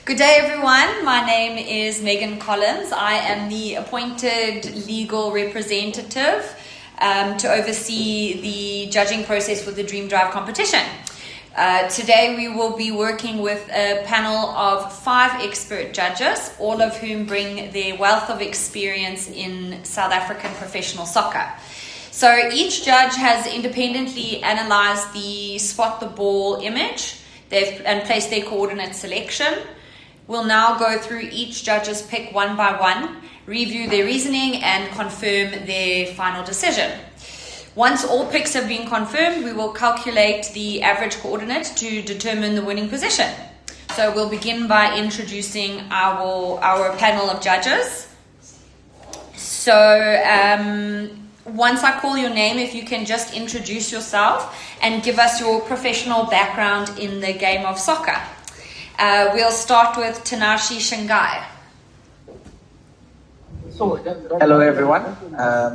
Good day, everyone. My name is Megan Collins. I am the appointed legal representative to oversee the judging process for the Dream Drive competition. Today, we will be working with a panel of 5 expert judges, all of whom bring their wealth of experience in South African professional soccer. So each judge has independently analyzed the spot the ball image and placed their coordinate selection. We'll now go through each judge's pick one by one, review their reasoning, and confirm their final decision. Once all picks have been confirmed, we will calculate the average coordinate to determine the winning position. So we'll begin by introducing our panel of judges. So once I call your name, if you can just introduce yourself and give us your professional background in the game of soccer. We'll start with Tinashe Shingai. Hello everyone,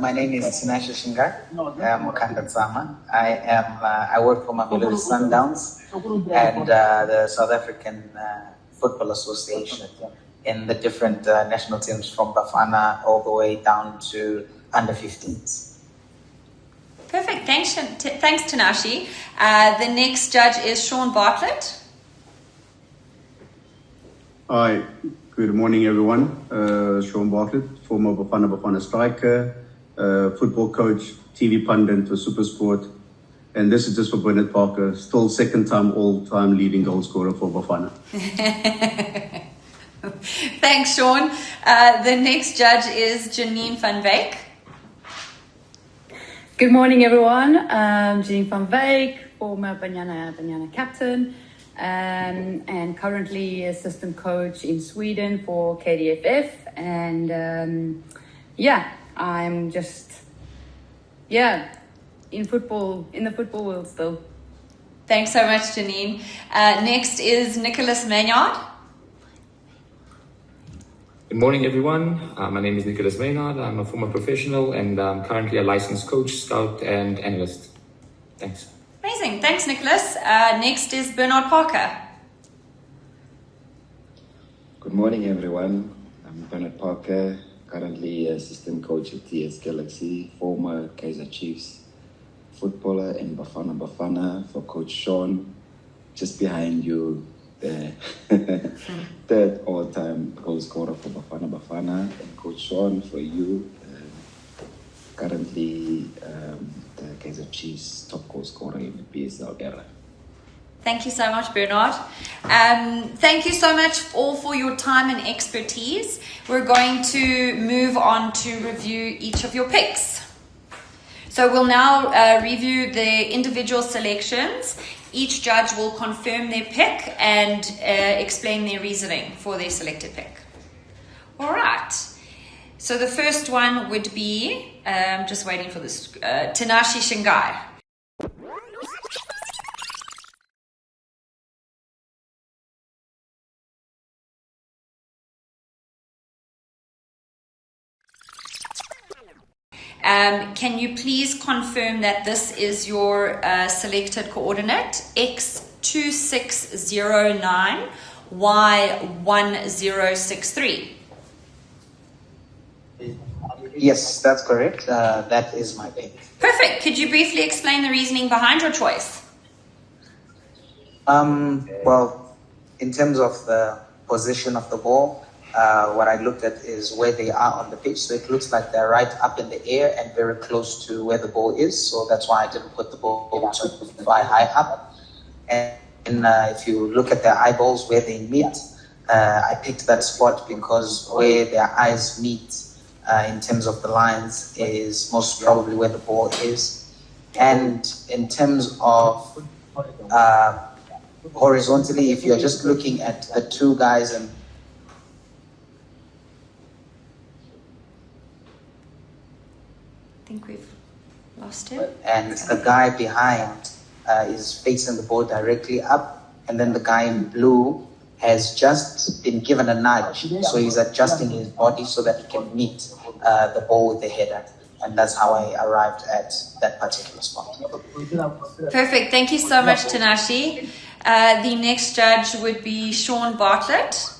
my name is Tinashe Shingai. I'm Kandatsama. I work for Mamelodi Sundowns and the South African Football Association in the different national teams from Bafana all the way down to under 15s. Perfect, thanks Tinashe. The next judge is Shaun Bartlett. Hi, good morning everyone. Shaun Bartlett, former Bafana Bafana striker, football coach, TV pundit for SuperSport, and this is just for Bernard Parker, still second time all-time leading goal scorer for Bafana. Thanks, Shaun. The next judge is Janine van Wyk. Good morning everyone. Janine van Wyk, former Banyana Banyana captain. And currently assistant coach in Sweden for KDFF, and I'm just in the football world still. Thanks so much, Janine. Next is Nic Maynhardt. Good morning, everyone. My name is Nic Maynhardt. I'm a former professional and I'm currently a licensed coach, scout, and analyst. Thanks. Amazing. Thanks, Nicholas. Next is Bernard Parker. Good morning, everyone. I'm Bernard Parker, currently assistant coach at TS Galaxy, former Kaizer Chiefs footballer in Bafana Bafana for Coach Shaun. Just behind you, the third all-time goal scorer for Bafana Bafana, and Coach Shaun for you. Currently, the Kaizer Chiefs top goal scorer in the PSL era. Thank you so much, Bernard. Thank you so much all for your time and expertise. We're going to move on to review each of your picks. So we'll now review the individual selections. Each judge will confirm their pick and explain their reasoning for their selected pick. All right. So the first one would be, just waiting for this, Tinashe Shingai. Can you please confirm that this is your selected coordinate, X2609, Y1063? Yes, that's correct. That is my pick. Perfect. Could you briefly explain the reasoning behind your choice? Well, in terms of the position of the ball, what I looked at is where they are on the pitch. So it looks like they're right up in the air and very close to where the ball is. So that's why I didn't put the ball too high up. And if you look at their eyeballs where they meet, I picked that spot because where their eyes meet in terms of the lines is most probably where the ball is. And in terms of horizontally, if you're just looking at the two guys and I think we've lost him. And the guy behind is facing the ball directly up, and then the guy in blue has just been given a nudge, so he's adjusting his body so that he can meet the ball with the header. And that's how I arrived at that particular spot. Perfect. Thank you so much, Tinashe. The next judge would be Shaun Bartlett.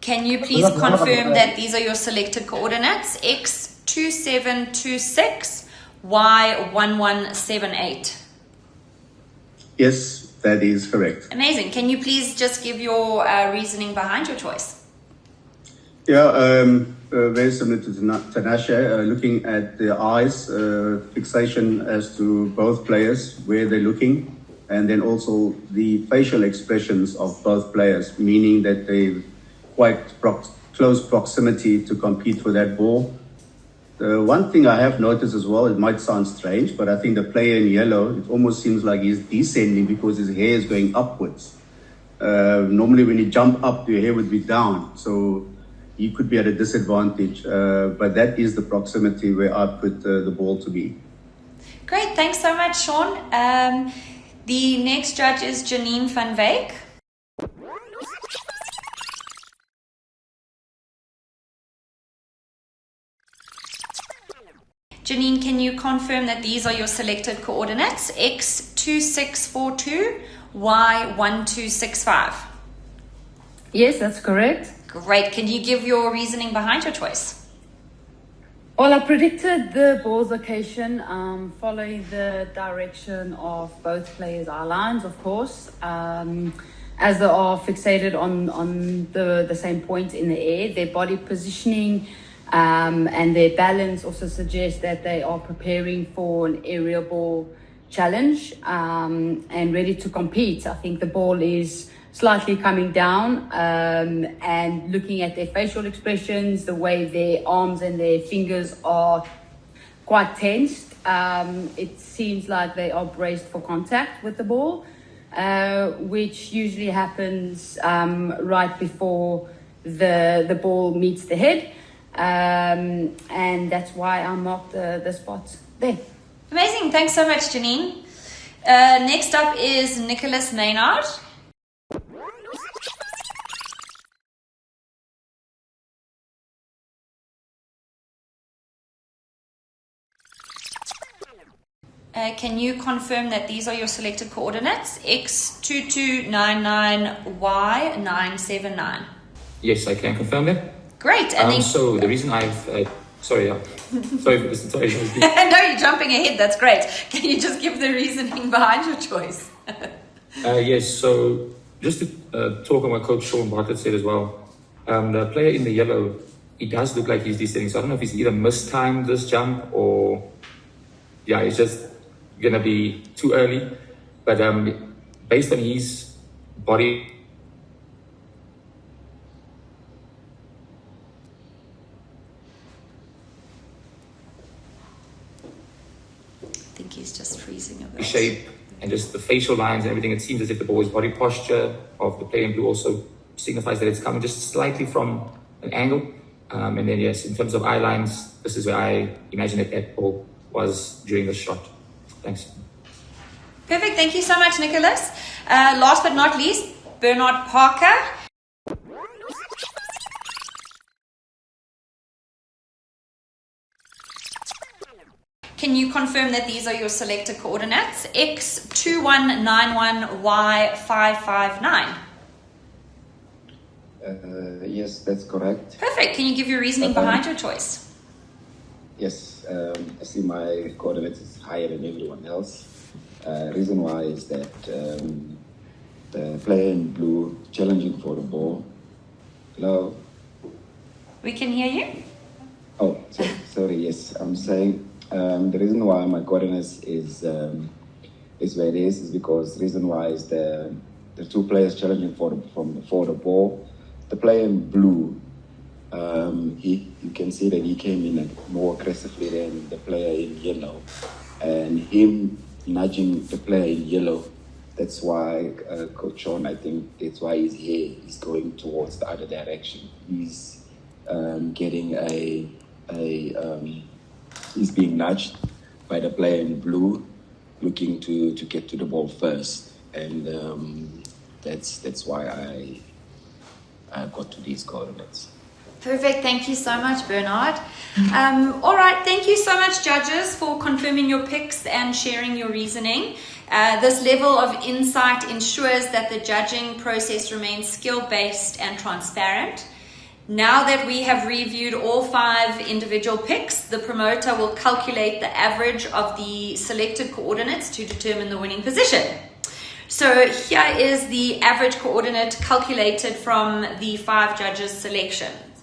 Can you please confirm that these are your selected coordinates? X2726, Y1178. Yes, that is correct. Amazing. Can you please just give your reasoning behind your choice? Yeah, very similar to Tinashe, looking at the eyes, fixation as to both players, where they're looking, and then also the facial expressions of both players, meaning that they're quite close proximity to compete for that ball. The one thing I have noticed as well, it might sound strange, but I think the player in yellow, it almost seems like he's descending because his hair is going upwards. Normally when you jump up, your hair would be down. So he could be at a disadvantage, but that is the proximity where I put the ball to be. Great, thanks so much, Shaun. The next judge is Janine van Wyk. Janine, can you confirm that these are your selected coordinates? X2642, Y1265. Yes, that's correct. Great. Can you give your reasoning behind your choice? Well, I predicted the ball's location following the direction of both players' eye lines, of course, as they are fixated on the same point in the air. Their body positioning and their balance also suggests that they are preparing for an aerial ball challenge and ready to compete. I think the ball is slightly coming down, and looking at their facial expressions, the way their arms and their fingers are quite tensed, it seems like they are braced for contact with the ball, which usually happens right before the ball meets the head, and that's why I marked the spot there. Amazing. Thanks so much, Janine. Next up is Nic Maynhardt. Can you confirm that these are your selected coordinates? X2299Y979. Yes, I can confirm that. Great. And then So the reason I've sorry for this. Sorry. no, you're jumping ahead. That's great. Can you just give the reasoning behind your choice? Yes. So just to talk on what Coach Shaun Bartlett said as well. The player in the yellow, it does look like he's descending. So I don't know if he's either mistimed this jump or it's just gonna be too early. But based on his body. I think he's just freezing a bit. Shape and just the facial lines and everything, it seems as if the ball's body posture of the player in blue also signifies that it's coming just slightly from an angle. And then yes, in terms of eye lines, this is where I imagine that ball was during the shot. Thanks. Perfect. Thank you so much, Nicholas. Last but not least, Bernard Parker. Can you confirm that these are your selected coordinates? X2191Y559. Yes, that's correct. Perfect. Can you give your reasoning behind your choice? Yes, I see my coordinates is higher than everyone else. Reason why is that the player in blue challenging for the ball. Hello? We can hear you. Oh, sorry, yes. I'm saying the reason why my coordinates is where it is because reason why is the two players challenging for the ball. The player in blue, you can see that he came in more aggressively than the player in yellow, and him nudging the player in yellow. That's why Coach Shaun, I think that's why his hair is going towards the other direction. He's getting he's being nudged by the player in blue, looking to get to the ball first, and that's why I got to these coordinates. Perfect. Thank you so much, Bernard. All right. Thank you so much, judges, for confirming your picks and sharing your reasoning. This level of insight ensures that the judging process remains skill-based and transparent. Now that we have reviewed all 5 individual picks, the promoter will calculate the average of the selected coordinates to determine the winning position. So here is the average coordinate calculated from the 5 judges' selections.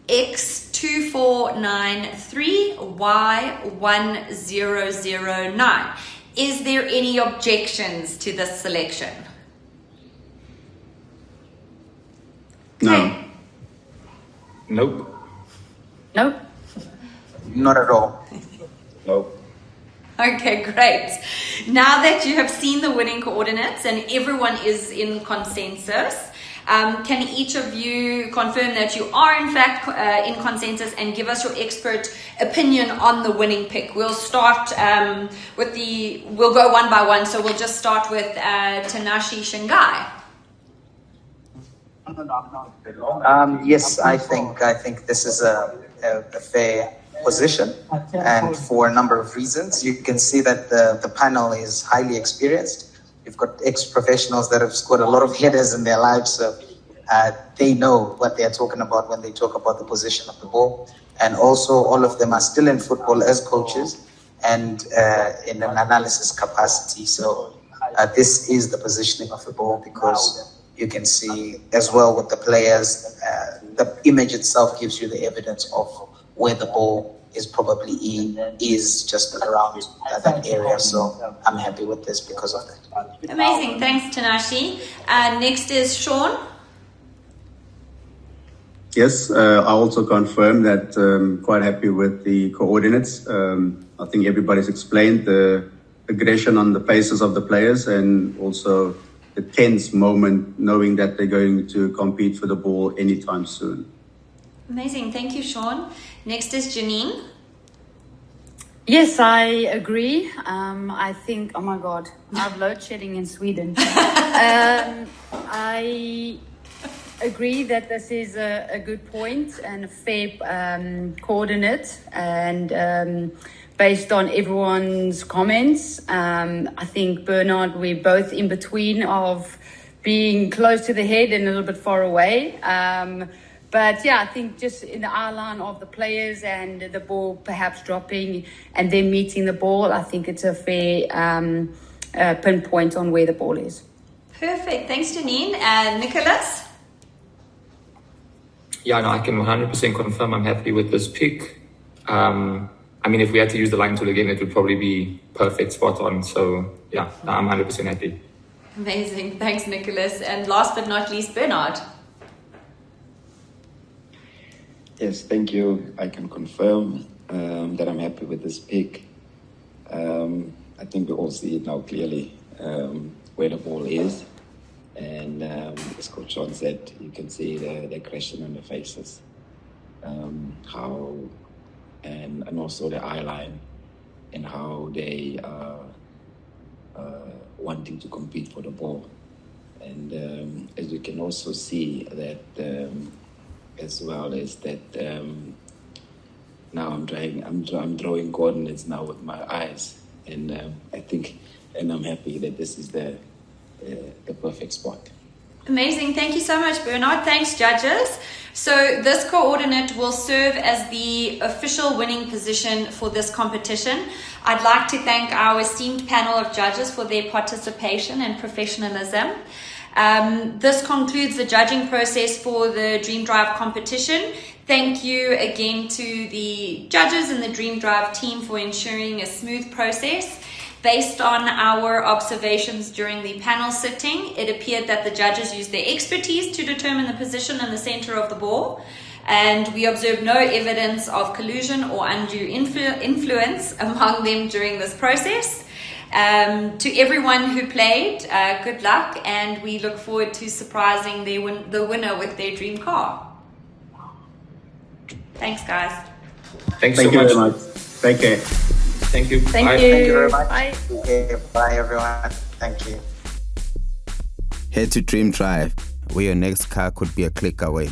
X2493, Y1009. Is there any objections to this selection? No. Nope. Nope. Not at all. Nope. Okay, great. Now that you have seen the winning coordinates and everyone is in consensus, can each of you confirm that you are in fact in consensus and give us your expert opinion on the winning pick? We'll start we'll go one by one. So we'll just start with Tinashe Shingai. Yes, I think this is a fair position, and for a number of reasons. You can see that the panel is highly experienced. You've got ex-professionals that have scored a lot of headers in their lives, so they know what they're talking about when they talk about the position of the ball. And also, all of them are still in football as coaches and in an analysis capacity. So this is the positioning of the ball, because you can see as well with the players, the image itself gives you the evidence of where the ball is probably is just around that area. So I'm happy with this because of that. Amazing. Thanks, Tinashe. Next is Shaun. Yes, I also confirm that quite happy with the coordinates. I think everybody's explained the aggression on the faces of the players, and also the tense moment knowing that they're going to compete for the ball anytime soon. Amazing. Thank you, Shaun. Next is Janine. Yes, I agree. I think, oh my God, I have load shedding in Sweden. I agree that this is a good point and a fair coordinate, and based on everyone's comments, I think Bernard, we're both in between of being close to the head and a little bit far away. But yeah, I think just in the outline of the players and the ball perhaps dropping and then meeting the ball, I think it's a fair pinpoint on where the ball is. Perfect. Thanks, Janine. Nicholas? Yeah, no, I can 100% confirm I'm happy with this pick. I mean, if we had to use the line tool again, it would probably be perfect, spot on. So yeah, I'm 100% happy. Amazing. Thanks, Nicholas. And last but not least, Bernard. Yes, thank you. I can confirm that I'm happy with this pick. I think we all see it now clearly where the ball is. And as Coach Shaun said, you can see the aggression on the faces, how and also the eye line, and how they are wanting to compete for the ball. And as you can also see that as well is that now I'm drawing coordinates now with my eyes, and I think, and I'm happy that this is the perfect spot. Amazing. Thank you so much, Bernard. Thanks, judges. So this coordinate will serve as the official winning position for this competition. I'd like to thank our esteemed panel of judges for their participation and professionalism. This concludes the judging process for the Dream Drive competition. Thank you again to the judges and the Dream Drive team for ensuring a smooth process. Based on our observations during the panel sitting, it appeared that the judges used their expertise to determine the position in the center of the ball, and we observed no evidence of collusion or undue influence among them during this process. To everyone who played, good luck, and we look forward to surprising the winner with their dream car. Thanks, guys. Thanks Thank so you much. very much. Take care. Thank you. Thank Bye. you. Thank you very much. Bye. Okay, bye everyone. Thank you. Head to Dream Drive, where your next car could be a click away.